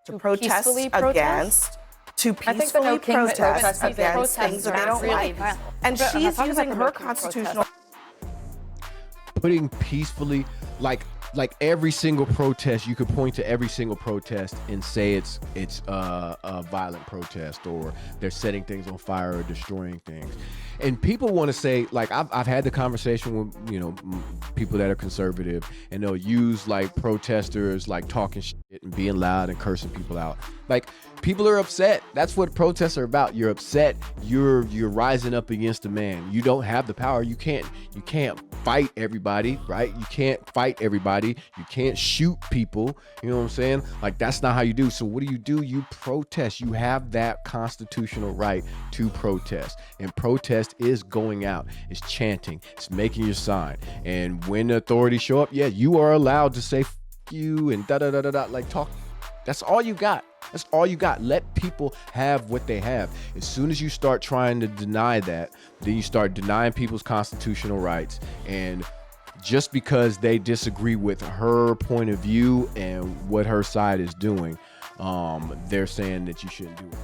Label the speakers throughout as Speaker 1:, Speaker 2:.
Speaker 1: to protest against, to peacefully protest against things that they don't like. And she's using her constitutional.
Speaker 2: Putting peacefully, like every single protest, you could point to every single protest and say it's a violent protest, or they're setting things on fire or destroying things. And people want to say, like, I've had the conversation with, you know, people that are conservative, and they'll use like protesters like talking shit and being loud and cursing people out. Like, people are upset. That's what protests are about. You're upset. You're rising up against a man. You don't have the power. You can't fight everybody, right? You can't fight everybody. You can't shoot people. You know what I'm saying? Like, that's not how you do. So what do? You protest. You have that constitutional right to protest. And protest is going out. It's chanting. It's making your sign. And when the authorities show up, yeah, you are allowed to say F you and da-da-da-da-da, like talk. That's all you got. That's all you got. Let people have what they have. As soon as you start trying to deny that, then you start denying people's constitutional rights. And just because they disagree with her point of view and what her side is doing, they're saying that you shouldn't do it.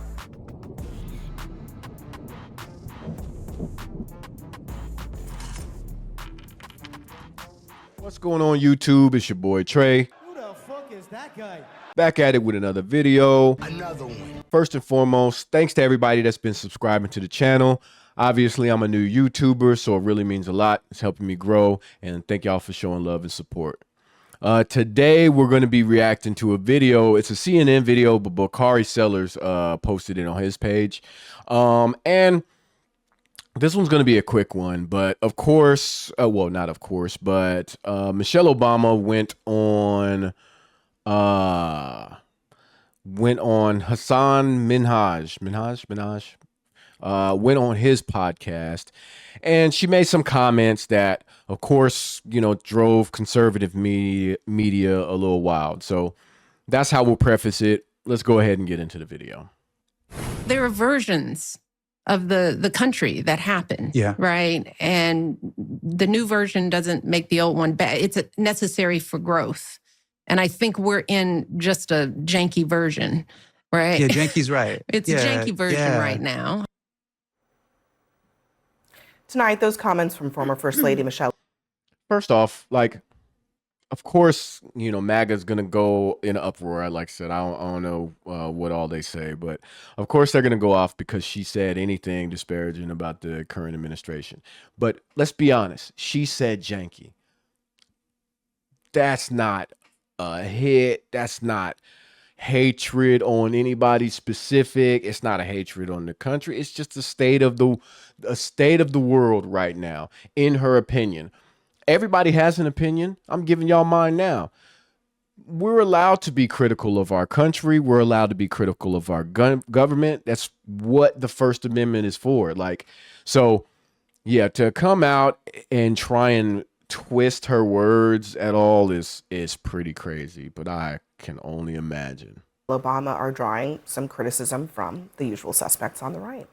Speaker 2: What's going on, YouTube? It's your boy Trey.
Speaker 3: Who the fuck is that guy?
Speaker 2: Back at it with another video.
Speaker 3: Another one.
Speaker 2: First and foremost, thanks to everybody that's been subscribing to the channel. Obviously, I'm a new YouTuber, so it really means a lot. It's helping me grow, and thank y'all for showing love and support. Today, we're going to be reacting to a video. It's a CNN video, but Bakari Sellers posted it on his page. And this one's going to be a quick one, but of course, well, not of course, but Michelle Obama went on Hassan Minhaj, went on his podcast, and she made some comments that, of course, you know, drove conservative media a little wild. So that's how we'll preface it. Let's go ahead and get into the video.
Speaker 4: There are versions of the country that happen, right? And the new version doesn't make the old one bad. It's necessary for growth. And I think we're in just a janky version, right?
Speaker 5: Yeah, janky's right.
Speaker 4: It's a janky version right now.
Speaker 1: Tonight, those comments from former First Lady Michelle.
Speaker 2: First off, like, of course, you know, MAGA's going to go in an uproar. Like I said, I don't know what all they say, but of course they're going to go off because she said anything disparaging about the current administration. But let's be honest. She said janky. That's not a hit. That's not hatred on anybody specific. It's not a hatred on the country. It's just a state of the world right now, in her opinion. Everybody has an opinion. I'm giving y'all mine now. We're allowed to be critical of our country. We're allowed to be critical of our government. That's what the First Amendment is for. Like, so yeah, to come out and try and twist her words at all is pretty crazy, but I can only imagine.
Speaker 1: Obama are drawing some criticism from the usual suspects on the right.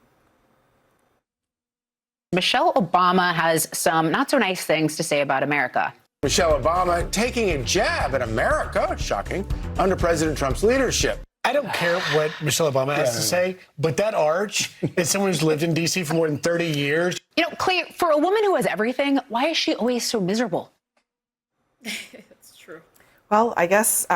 Speaker 6: Michelle Obama has some not so nice things to say about America.
Speaker 7: Michelle Obama taking a jab at America, shocking, under President Trump's leadership.
Speaker 3: I don't care what Michelle Obama has to say, but that arch, as someone who's lived in D.C. for more than 30 years.
Speaker 6: You know, Clay, for a woman who has everything, why is she always so miserable?
Speaker 8: That's true.
Speaker 1: Well, I guess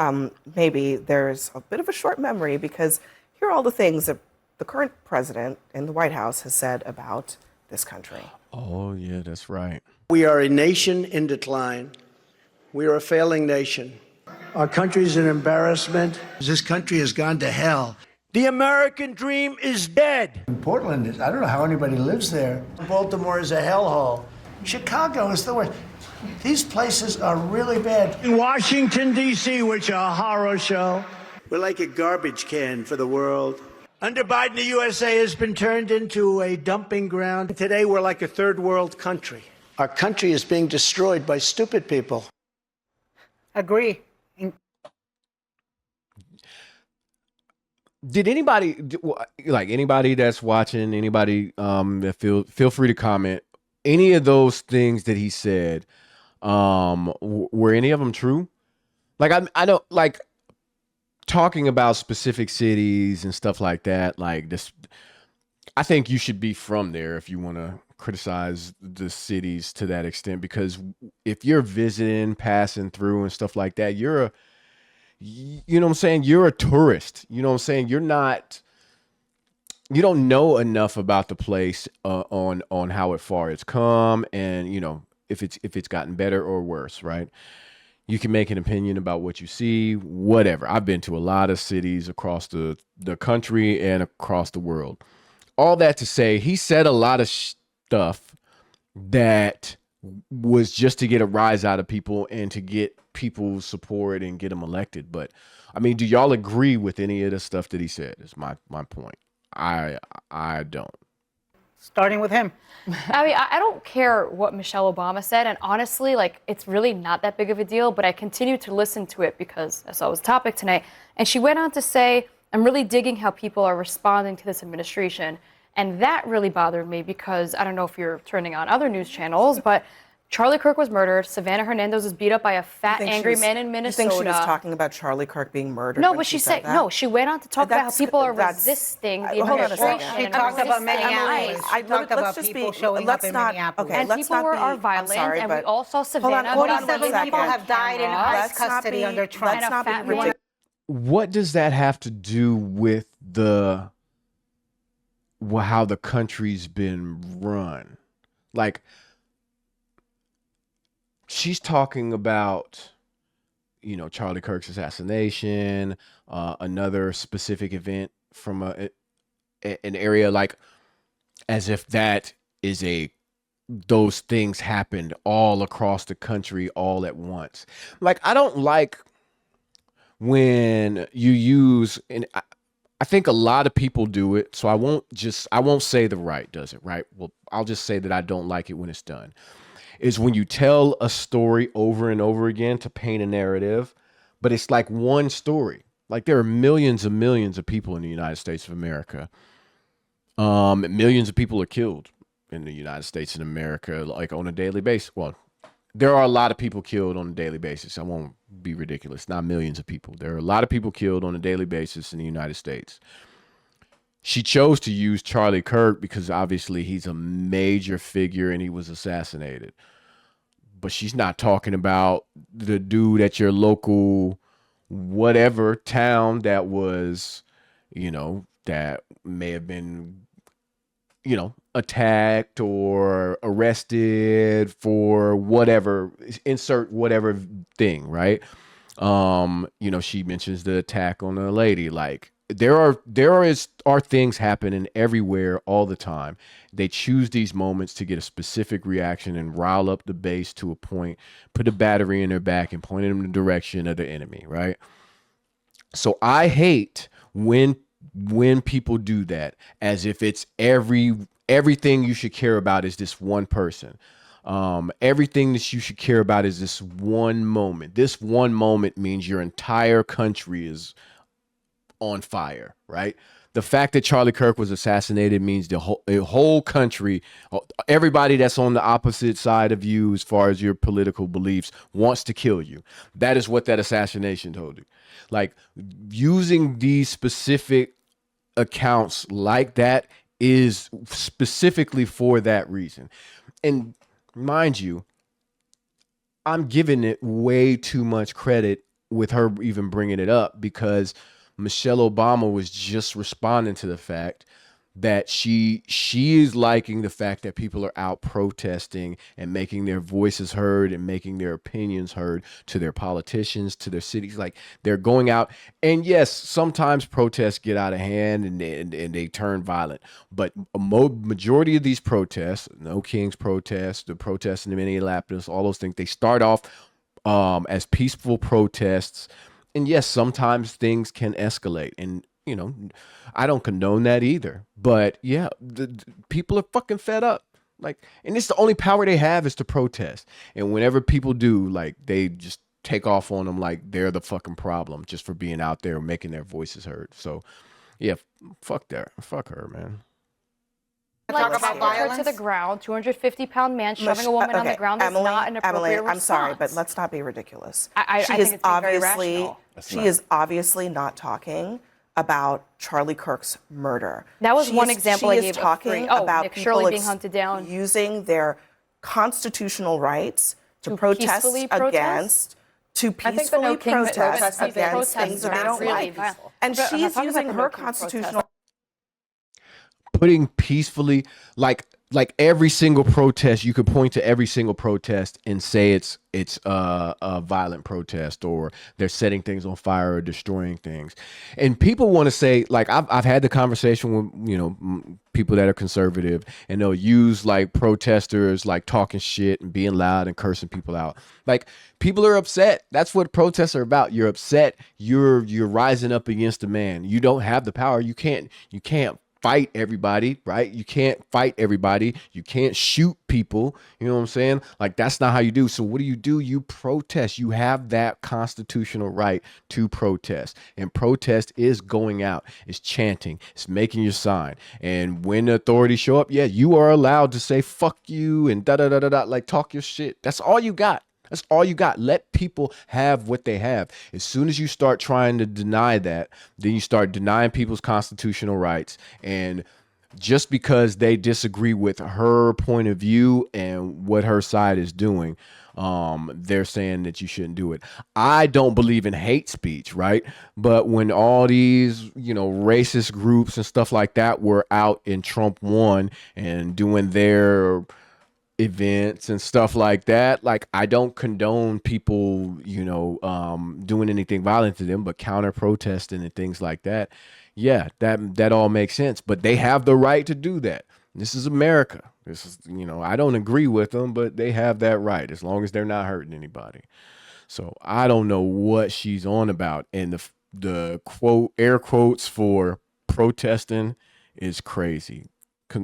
Speaker 1: maybe there's a bit of a short memory, because here are all the things that the current president in the White House has said about this country.
Speaker 2: Oh, yeah, that's right.
Speaker 9: We are a nation in decline. We are a failing nation. Our country is an embarrassment. This country has gone to hell. The American dream is dead. Portland is, I don't know how anybody lives there. Baltimore is a hellhole. Chicago is the worst. These places are really bad. In Washington, D.C., which is a horror show. We're like a garbage can for the world. Under Biden, the USA has been turned into a dumping ground. Today, we're like a third world country. Our country is being destroyed by stupid people.
Speaker 8: Agree.
Speaker 2: Did anybody, like anybody that's watching, anybody that feel free to comment, any of those things that he said, were any of them true? Like, I don't, like, talking about specific cities and stuff like that, like this, I think you should be from there if you want to criticize the cities to that extent, because if you're visiting, passing through and stuff like that, you know what I'm saying? You're a tourist. You know what I'm saying? You don't know enough about the place on how far it's come, and you know if it's gotten better or worse, right? You can make an opinion about what you see, whatever. I've been to a lot of cities across the country and across the world. All that to say, he said a lot of stuff that was just to get a rise out of people and to get people's support and get them elected. But I mean, do y'all agree with any of the stuff that he said? Is my point. I don't.
Speaker 8: Starting with him.
Speaker 5: I mean, I don't care what Michelle Obama said, and honestly, like, it's really not that big of a deal, but I continue to listen to it because I saw it was a topic tonight. And she went on to say, I'm really digging how people are responding to this administration. And that really bothered me because I don't know if you're turning on other news channels, but Charlie Kirk was murdered. Savannah Hernandez was beat up by a fat, angry man in Minnesota.
Speaker 1: You think she was talking about Charlie Kirk being murdered?
Speaker 5: No, but she said, no, she went on to talk about how people are resisting the administration.
Speaker 8: She talked about Minneapolis. She talked about people showing up in Minneapolis.
Speaker 5: And people are violent, and we all saw Savannah.
Speaker 8: 47 people have died in ICE custody under Trump.
Speaker 1: Let's not be ridiculous.
Speaker 2: What does that have to do with how the country's been run? Like, she's talking about, you know, Charlie Kirk's assassination, another specific event from an area, like as if that is those things happened all across the country all at once. Like, I don't like when you use, and I think a lot of people do it, so I won't say the right does it, right? Well, I'll just say that I don't like it when it's done. Is when you tell a story over and over again to paint a narrative, but it's like one story. Like, there are millions and millions of people in the United States of America. Millions of people are killed in the United States of America, like on a daily basis. Well, there are a lot of people killed on a daily basis. I won't be ridiculous. Not millions of people. There are a lot of people killed on a daily basis in the United States. She chose to use Charlie Kirk because obviously he's a major figure and he was assassinated. But she's not talking about the dude at your local whatever town that was, you know, that may have been, you know, attacked or arrested for whatever, insert whatever thing, right? You know, she mentions the attack on a lady. Like, there are things happening everywhere all the time. They choose these moments to get a specific reaction and rile up the base to a point, put a battery in their back and point them in the direction of the enemy, right? So I hate when people do that, as if it's everything you should care about is this one person. Everything that you should care about is this one moment. This one moment means your entire country is on fire, right? The fact that Charlie Kirk was assassinated means the whole country, everybody that's on the opposite side of you as far as your political beliefs, wants to kill you. That is what that assassination told you. Like, using these specific accounts like that is specifically for that reason. And mind you, I'm giving it way too much credit with her even bringing it up, because Michelle Obama was just responding to the fact that she is liking the fact that people are out protesting and making their voices heard and making their opinions heard to their politicians, to their cities. Like, they're going out, and yes, sometimes protests get out of hand and they turn violent. But a majority of these protests, No King's protests, the protests in Minneapolis, all those things, they start off as peaceful protests. And yes, sometimes things can escalate, and you know, I don't condone that either. But yeah, the people are fucking fed up. Like, and it's the only power they have is to protest. And whenever people do, like, they just take off on them like they're the fucking problem just for being out there making their voices heard. So yeah, fuck her, man.
Speaker 5: Talk about violence. Her to the ground, 250-pound man shoving a woman on the ground is not an appropriate response.
Speaker 1: I'm sorry, but let's not be ridiculous.
Speaker 5: I
Speaker 1: she
Speaker 5: think
Speaker 1: is
Speaker 5: it's being very
Speaker 1: obviously
Speaker 5: rational.
Speaker 1: She is obviously not talking about Charlie Kirk's murder.
Speaker 5: That was one example I gave.
Speaker 1: She is talking about
Speaker 5: Nick
Speaker 1: people
Speaker 5: Shirley being hunted down,
Speaker 1: using their constitutional rights to protest against, to peacefully protest against things that they don't like. And she's using her constitutional.
Speaker 2: Putting peacefully, like every single protest, you could point to every single protest and say it's a violent protest, or they're setting things on fire or destroying things. And people want to say, like, I've had the conversation with people that are conservative, and they'll use like protesters like talking shit and being loud and cursing people out. Like, people are upset. That's what protests are about. You're upset. You're rising up against a man. You don't have the power. You can't fight everybody, right? You can't fight everybody. You can't shoot people. You know what I'm saying? Like, that's not how you do. So what do? You protest. You have that constitutional right to protest. And protest is going out. It's chanting. It's making your sign. And when the authorities show up, yeah, you are allowed to say fuck you and da-da-da-da-da, like talk your shit. That's all you got. That's all you got. Let people have what they have. As soon as you start trying to deny that, then you start denying people's constitutional rights. And just because they disagree with her point of view and what her side is doing, they're saying that you shouldn't do it. I don't believe in hate speech, right? But when all these, racist groups and stuff like that were out in Trump won and doing their events and stuff like that, like, I don't condone people doing anything violent to them, but counter protesting and things like that, yeah, that all makes sense. But they have the right to do that. This is America. This is, I don't agree with them, but they have that right as long as they're not hurting anybody. So I don't know what she's on about. And the quote, air quotes for protesting is crazy.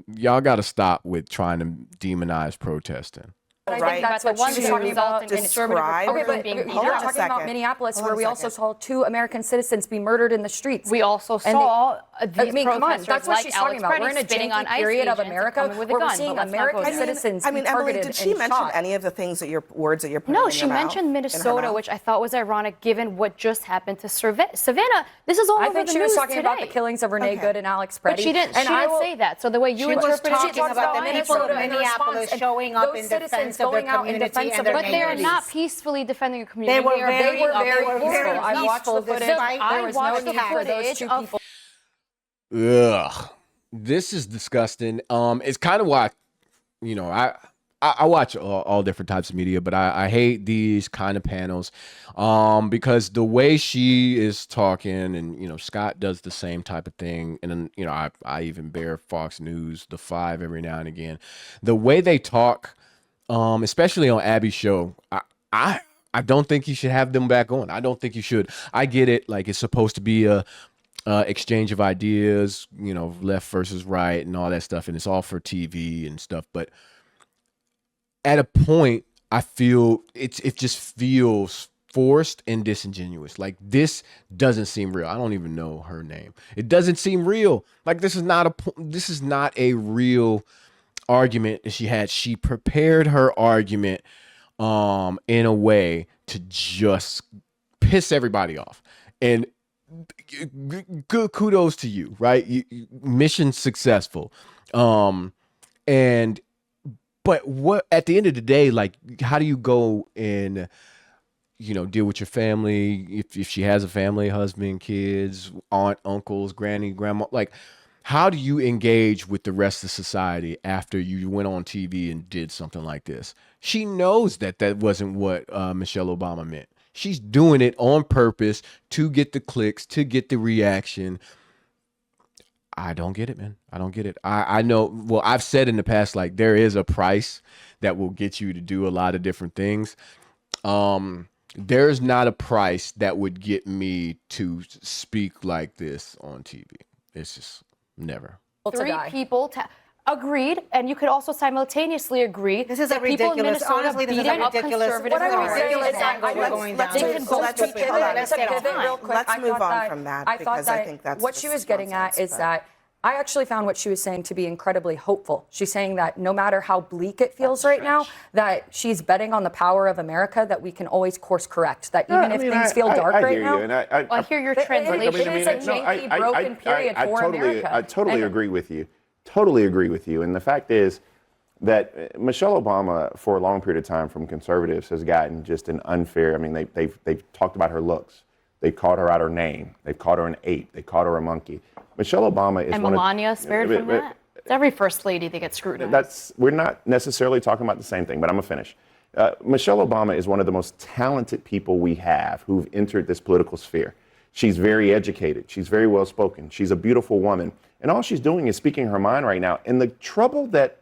Speaker 2: Y'all got to stop with trying to demonize protesting.
Speaker 10: I think that's what she was talking about. Okay, but you're talking about Minneapolis, where we also saw 2 American citizens be murdered in the streets.
Speaker 5: We also saw
Speaker 10: come on, that's what she's talking about. We're in a Janky period of America where we're seeing American citizens be targeted and shot.
Speaker 1: Emily, did she mention any of the things that words that you're putting in your mouth?
Speaker 5: No, she mentioned Minnesota, which I thought was ironic given what just happened to Savannah. This is all over the news today. I think
Speaker 10: she was talking about the killings of Renee Good and Alex Preddy.
Speaker 5: But she didn't say that. So the way you interpreted it,
Speaker 8: she was talking about the people of Minneapolis showing up in defense of their community and their
Speaker 5: but they are not peacefully defending a community.
Speaker 8: They were very peaceful.
Speaker 10: I watched the footage. There was no need for those 2 people.
Speaker 2: Ugh, this is disgusting. It's kind of why, I watch all different types of media, but I hate these kind of panels, because the way she is talking, and Scott does the same type of thing, and then I even bear Fox News, The Five, every now and again. The way they talk, especially on Abby's show, I don't think you should have them back on. I don't think you should. I get it, like, it's supposed to be a exchange of ideas, left versus right and all that stuff, and it's all for TV and stuff. But at a point, I feel it just feels forced and disingenuous. Like, this doesn't seem real. I don't even know her name. It doesn't seem real. Like, this is not a real argument that she had. She prepared her argument in a way to just piss everybody off. And good kudos to you, right? Mission successful. But what at the end of the day, like, how do you go and deal with your family if she has a family, husband, kids, aunt, uncles, granny, grandma? Like, how do you engage with the rest of society after you went on TV and did something like this? She knows that wasn't what Michelle Obama meant. She's doing it on purpose to get the clicks, to get the reaction. I don't get it, man. I don't get it. I know, well, I've said in the past, like, there is a price that will get you to do a lot of different things. There's not a price that would get me to speak like this on TV. It's just never.
Speaker 5: 3 people agreed, and you could also simultaneously agree.
Speaker 8: This is a ridiculous. Honestly, this is a ridiculous.
Speaker 10: What a ridiculous angle going down.
Speaker 1: Let's move on from that, because I think that's
Speaker 10: what she was getting at is that I actually found what she was saying to be incredibly hopeful. She's saying that no matter how bleak it feels right now, that she's betting on the power of America, that we can always course correct, that even if things feel dark right now.
Speaker 5: I hear your translation.
Speaker 10: It is a janky, broken period for America.
Speaker 11: I totally agree with you. Totally agree with you. And the fact is that Michelle Obama, for a long period of time from conservatives, has gotten just an unfair, I mean, they've talked about her looks. They called her out her name. They've called her an ape. They called her a monkey. Michelle Obama is
Speaker 5: and Melania spared from that? It's every first lady that gets scrutinized.
Speaker 11: We're not necessarily talking about the same thing, but I'm going to finish. Michelle Obama is one of the most talented people we have who've entered this political sphere. She's very educated. She's very well spoken. She's a beautiful woman. And all she's doing is speaking her mind right now. And the trouble that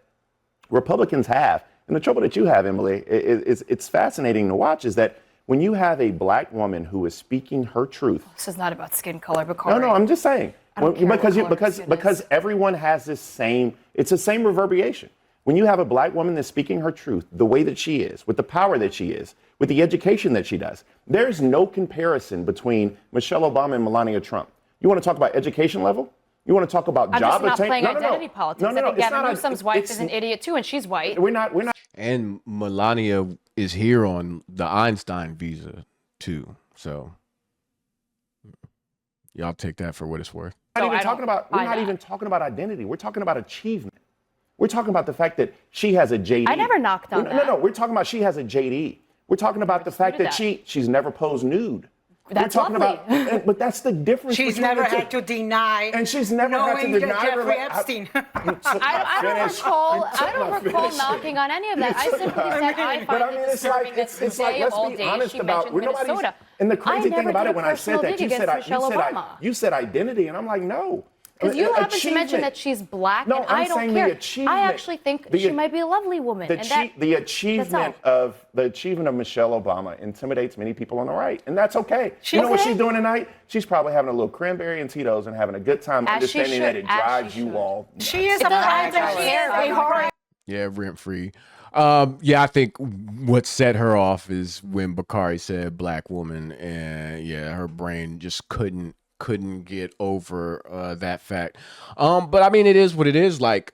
Speaker 11: Republicans have, and the trouble that you have, Emily, it's fascinating to watch, is that when you have a black woman who is speaking her truth.
Speaker 5: This is not about skin color, but
Speaker 11: No, I'm just saying. Because everyone has this same, it's the same reverberation. When you have a black woman that's speaking her truth the way that she is, with the power that she is, with the education that she does, there's no comparison between Michelle Obama and Melania Trump. You want to talk about education level? You want to talk about job attainment?
Speaker 5: I'm just not playing identity politics. I think Gavin Newsom's wife is an idiot too, and she's white.
Speaker 11: We're not.
Speaker 2: And Melania is here on the Einstein visa too. So y'all take that for what it's worth.
Speaker 11: We're not even talking about identity. We're talking about achievement. We're talking about the fact that she has a JD.
Speaker 5: I never knocked on that.
Speaker 11: No. We're talking about she has a JD. We're talking about the fact that she's never posed nude.
Speaker 5: That's
Speaker 11: we're talking about, but that's the difference.
Speaker 8: She's never had to deny.
Speaker 11: And she's never had to deny
Speaker 8: Jeffrey Epstein.
Speaker 5: I don't recall knocking on any of that. I simply said I find it disturbing that today of all days she mentioned Minnesota.
Speaker 11: And the crazy thing about it, when I said that, you said identity, and I'm like, no.
Speaker 5: Because you happen to mention that she's black, and I don't care. I actually think she might be a lovely woman.
Speaker 11: The achievement of Michelle Obama intimidates many people on the right, and that's okay. You know what she's doing tonight? She's probably having a little cranberry and Tito's and having a good time, understanding that it drives you all nuts.
Speaker 8: She is a power.
Speaker 2: Yeah, rent free. I think what set her off is when Bakari said black woman, and her brain just couldn't get over that fact. But I mean, it is what it is. Like,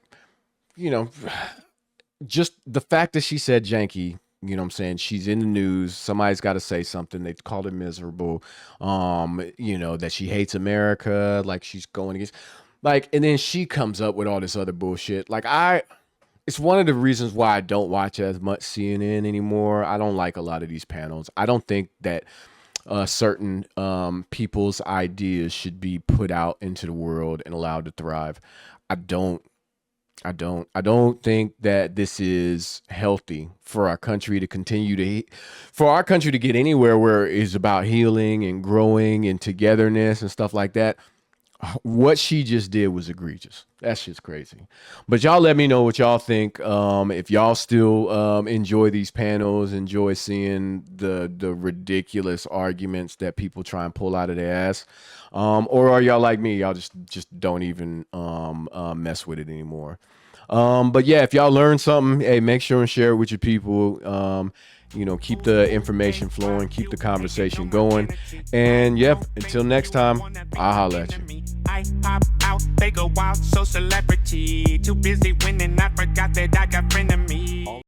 Speaker 2: just the fact that she said Janky, you know what I'm saying? She's in the news. Somebody's got to say something. They called her miserable. That she hates America. Like, she's going against, and then she comes up with all this other bullshit. It's one of the reasons why I don't watch as much CNN anymore. I don't like a lot of these panels. I don't think that certain people's ideas should be put out into the world and allowed to thrive. I don't think that this is healthy for our country to continue for our country to get anywhere where it's about healing and growing and togetherness and stuff like that. What she just did was egregious. That's just crazy. But y'all let me know what y'all think. If y'all still enjoy these panels, enjoy seeing the ridiculous arguments that people try and pull out of their ass, or are y'all like me? Y'all just don't even mess with it anymore. But yeah, if y'all learn something, hey, make sure and share it with your people. Keep the information flowing, keep the conversation going. And until next time, I'll holla at you. I pop out, they go wild, so celebrity. Too busy winning, I forgot that I got friend of me.